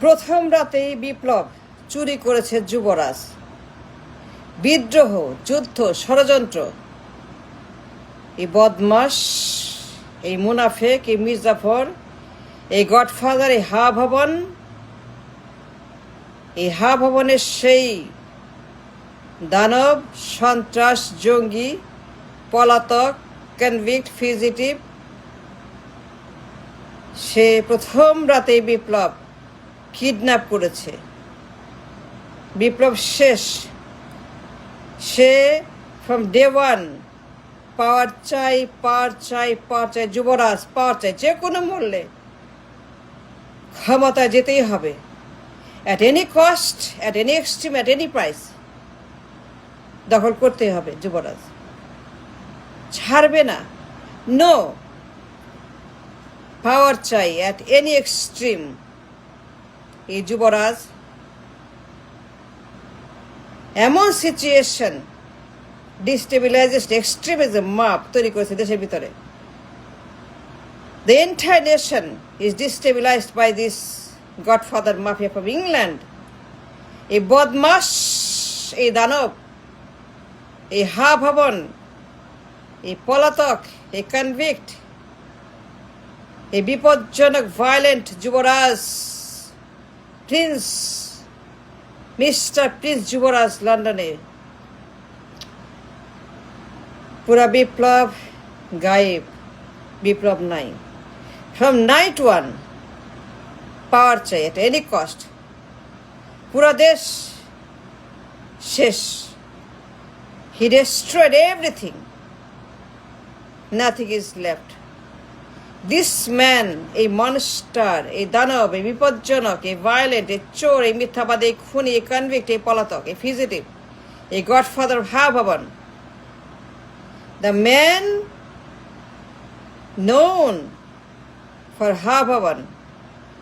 প্রথম রাতেই বিপ্লব চুরি করেছে যুবরাজ। বিদ্রোহ, যুদ্ধ, ষড়যন্ত্র, এই বদমাস, এই মুনাফেক, এই মির্জাফর, এই গডফাদার, এই হা ভবন, এই হা ভবনের সেই দানব, সন্ত্রাস, জঙ্গি, পলাতক, কনভিক্ট, ফিজিটিভ, সে প্রথম রাতেই বিপ্লব কিডন্যাপ করেছে। বিপ্লব শেষ। সে ফ্রম ডে ওয়ান পাওয়ার চাই, পাওয়ার চাই, পাওয়ার চাই, যুবরাজ পাওয়ার চাই, যে কোনো মূল্যে ক্ষমতায় যেতেই হবে, at any cost, at any extreme, at any price দখল করতেই হবে। যুবরাজ ছাড়বে না। নো, পাওয়ার চাই অ্যাট এনি এক্সট্রিম। এই যুবরাজ এমন সিচুয়েশন, ডিস্টেবিলাইজেশন, এক্সট্রিমিজম মাপ তৈরি করেছে দেশের ভিতরে। The entire nation is destabilized by this godfather mafia from England. এই বদমাস, এই দানব, এই হা ভবন, এই পলাতক, এই কনভিক্ট, এই বিপজ্জনক ভায়োলেন্ট যুবরাজ, প্রিন্স, মিস্টার প্রিন্স যুবরাজ লন্ডনে। পুরা বিপ্লব গায়েব, বিপ্লব নাই। ফ্রম নাইট ওয়ান পাওয়ার চাই এট এনি কস্ট। পুরা দেশ শেষ। He destroyed everything, nothing is left. This man, এই মনস্টার, এই দানব, এই বিপজ্জনক, এই ভায়োলেন্ট, এই চোর, এই মিথ্যাবাদী, এই খুনি, এই কনভিক্ট, এই পলাতক, এই ফিজিটিভ, এই গডফাদার হা ভবন, দ্য ম্যান known for হা ভবন,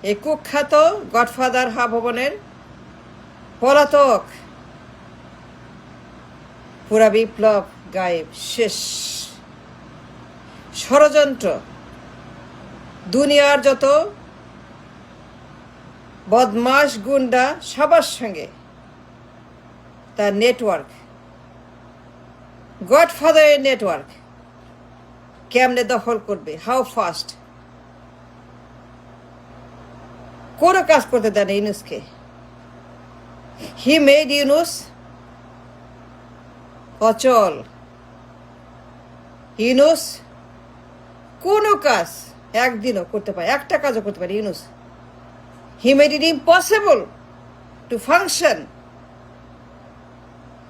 এই কুখ্যাত গডফাদার হা ভবনের পলাতক। পুরা বিপ্লব গায়েব, শেষ। ষড়যন্ত্র, দুনিয়ার যত বদমাস, গুন্ডা, সবার সঙ্গে তার নেটওয়ার্ক, গডফাদারের নেটওয়ার্ক। কেমনে দখল করবে, হাউ ফাস্ট। কোনো কাজ করতে দেন ইউনুসকে। হি মেড ইউনুস অচল। ইউনুস কোনো কাজ একদিনও করতে পারে, একটা কাজও করতে পারে Yunus. He made it impossible to function.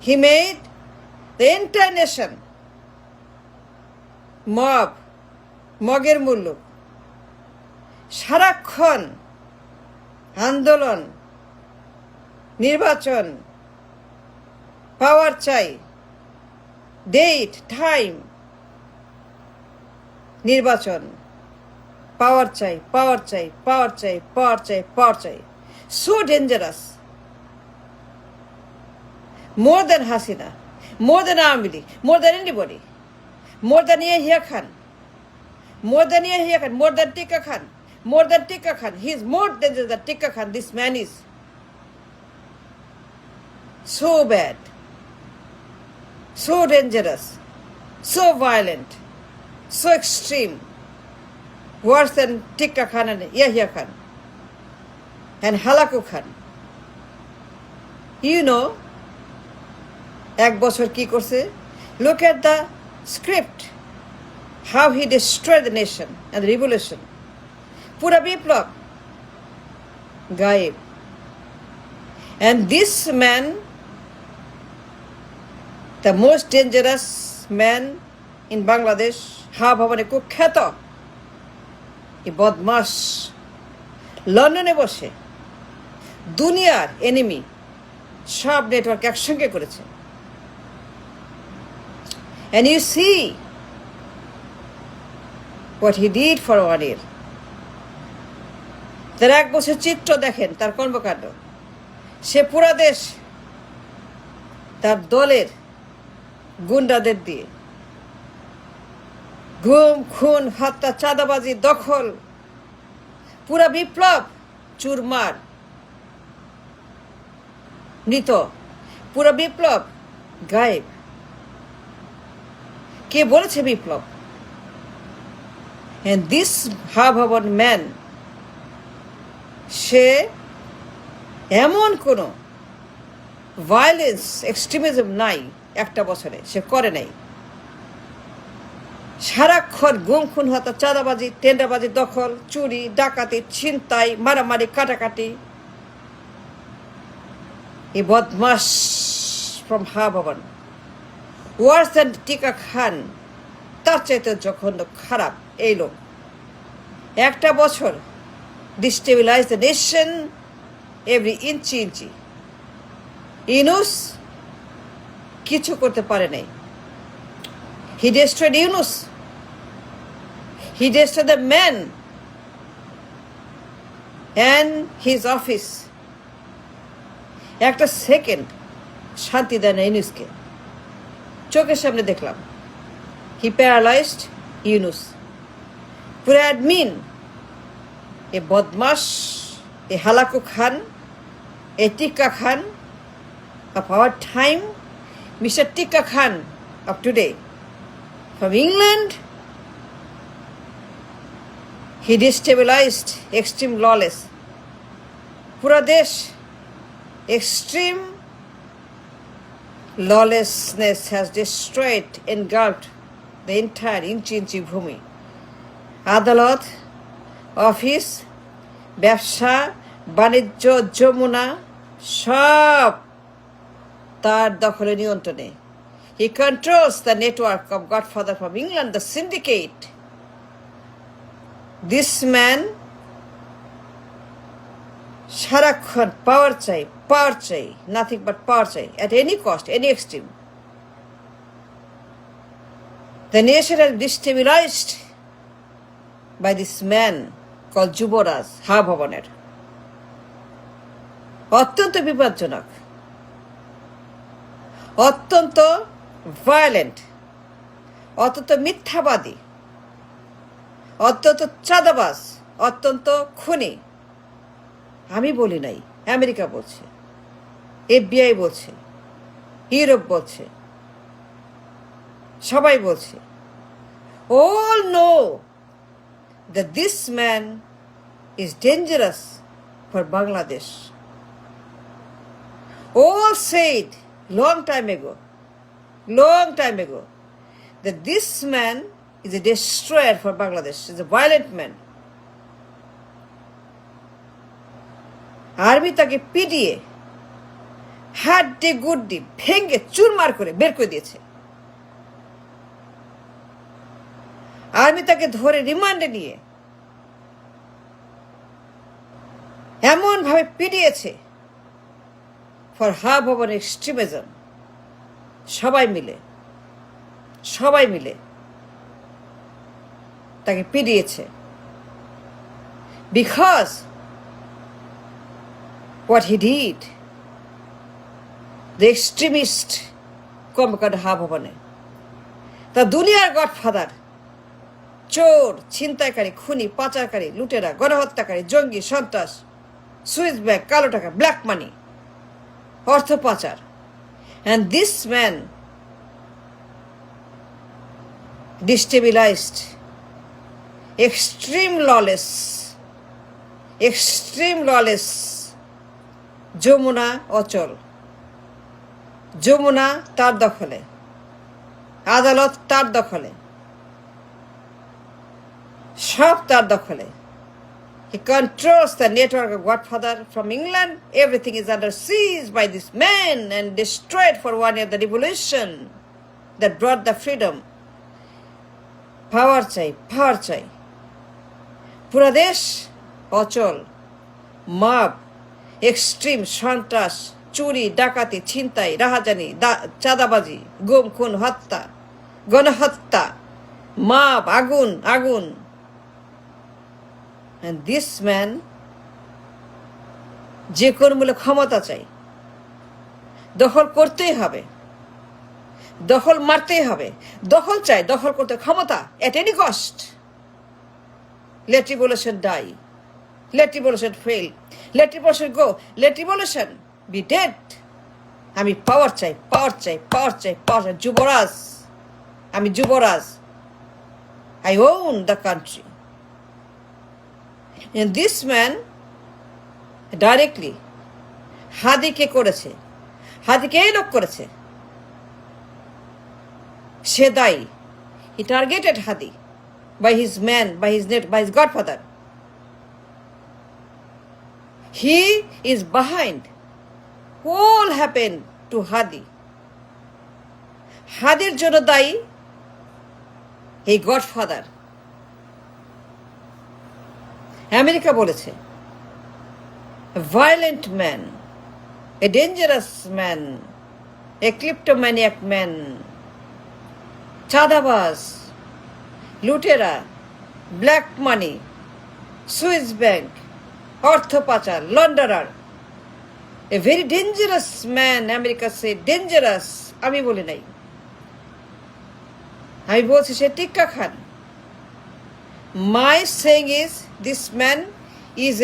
He made the entire nation mob, মগের মূল্য। সারাক্ষণ আন্দোলন, নির্বাচন, পাওয়ার চাই, ডেট, টাইম, নির্বাচন, পাওয়ার চাই, পাওয়ার চাই, পাওয়ার চাই, পাওয়ার চাই, পাওয়ার চাই। So dangerous. More than Hasina, more than Awami League, more than anybody, more than Yahya Khan, more than Yahya Khan, more than Tika Khan, more than Tika Khan. He is more dangerous than Tika Khan. This man is so bad, so dangerous, so violent, so extreme, worse than Tika Khan and Yahya Khan and Halaku Khan. You know, এক বছর কি করছে? Look at the script, how he destroyed the nation and the revolution. Pura biplab gaib. And this man, the most dangerous man in Bangladesh, ha bhavane kukhyato, e bodmash, লন্ডনে বসে দুনিয়ার enemy সব network একসঙ্গে করেছে। And you see what he did for 1 year. তার এক বছর চিত্র দেখেন, তার কর্মকাণ্ড। সে পুরা দেশ তার দলের গুন্ডাদের দিয়ে গুম, খুন, হত্যা, চাঁদাবাজি, দখল, পুরা বিপ্লব চুরমার। মৃত, পুরো বিপ্লব গায়েব। কে বলেছে বিপ্লব? And this হাভবন ম্যান, সে এমন কোনো ভায়োলেন্স এক্সট্রিমিজম নাই একটা বছরে সে করে নাই। সারাক্ষণ গুম খুন হত্যা, চাঁদাবাজি, টেন্ডারবাজি, দখল, চুরি, ডাকাতি, ছিনতাই, মারামারি, কাটাকাটি। এই বদমাস ফ্রম হাভবন, ওয়ার্স দ্যান টিকা খান, তার চাইতে যখন খারাপ এই লোক। একটা বছর destabilise the nation every inch inch. Yunus কিছু করতে পারে নাই। He destroyed Yunus, he destroyed the man and his office. একটা সেকেন্ড শান্তি দেয় না ইউনুসকে। চোখের সামনে দেখলাম হি প্যারালাইজড ইউনুস। পুরো অ্যাডমিন, এ বদমাস, a Halaku Khan, a Tikka Khan of our time, Mr. Tikka Khan of today, from England, he destabilized extreme lawless. Pura desh, extreme lawlessness has destroyed, engulfed the entire inchi bhumi. আদালত, অফিস, ব্যবসা বাণিজ্য, যমুনা সব তার দখলে, নিয়ন্ত্রণে। He controls the network of godfather from England, the syndicate. This man সারাক্ষণ power চাই, power চাই, নাথিং বাট পাওয়ার চাই, at any cost, any extreme. The nation has destabilised by this man call যুবরাজ হাভবনের। অত্যন্ত বিপজ্জনক, অত্যন্ত ভায়োলেন্ট, অত্যন্ত মিথ্যাবাদী, অত্যন্ত চাঁদাবাজ, অত্যন্ত খুনি। আমি বলি নাই, আমেরিকা বলছে, FBI বলছে, ইউরোপ বলছে, সবাই বলছে। all know that this man is dangerous for Bangladesh. All said long time ago, that this man is a destroyer for Bangladesh, is a violent man. Army তাকে পিটিয়ে হাড্ডি গুড্ডি ভেঙে চুরমার করে বের করে দিয়েছে। আর্মি তাকে ধরে রিমান্ডে নিয়ে এমন ভাবে পিটিয়েছে ফর হাভবন এক্সট্রিমিজম। সবাই মিলে তাকে পিটিয়েছে। Because what he did, the extremist কর্মকাণ্ড হাভবনে। তা দুনিয়ার গডফাদার, চোর, ছিনতাইকারী, খুনি, পাচারকারী, লুটেরা, গণহত্যাকারী, জঙ্গি, সন্ত্রাস, সুইস ব্যাংক, কালো টাকা, ব্ল্যাক মানি, অর্থ পাচার। And this man destabilized extreme lawless Jamuna অচল। যমুনা তার দখলে, আদালত তার দখলে, সব তার দখলে। He controls the network of Godfather from England. Everything is under siege by this man and destroyed for 1 year the revolution that brought the freedom. Power চাই। পুরা দেশ অচল, মব, এক্সট্রিম, সন্ত্রাস, চুরি, ডাকাতি, ছিনতাই, রাহাজানি, চাঁদাবাজি, গুম খুন, হত্যা, গণহত্যা, মব, আগুন। And this man যে কোনো মূল্যে ক্ষমতা চাই, দখল করতেই হবে, দখল মারতেই হবে, দখল চাই, দখল করতে ক্ষমতা at any cost. Let revolution die, let revolution fail, let revolution go, let revolution be dead. আমি পাওয়ার চাই, পাওয়ার চাই, পাওয়ার চাই, পাওয়ার চাই, যুবরাজ, আমি যুবরাজ, I own the country. And this man directly হাদিকে করেছে, হাদিকে এই লোক করেছে, সে দায়ী। He targeted Hadi by his man, by his godfather. He is behind. All happened to Hadi. হাদির জন্য দায়ী এই গডফাদার। আমেরিকা বলেছে a violent man, a dangerous man, a kleptomaniac man, চাঁদাবাজ, লুটেরা, ব্ল্যাক মানি, সুইস ব্যাংক, অর্থ পাচার, launderer, a very dangerous man. America সে ডেঞ্জারাস, আমি বলি নাই, আমি বলছি সে Tikka Khan. My saying is this man is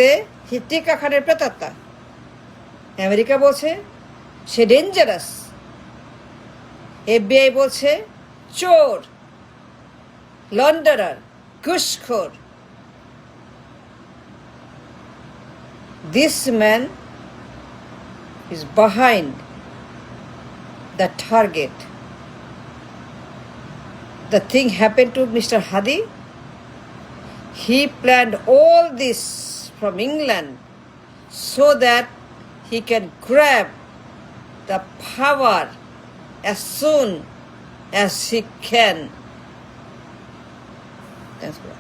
he Tikka খানের প্রেতাত্মা। আমেরিকা বলছে সে ডেঞ্জারাস, FBI বলছে চোর, লন্ডারার, ঘুষখোর। This man is behind the target. The thing happened to Mr. Hadi. He planned all this from England so that he can grab the power as soon as he can. Thanks, bro.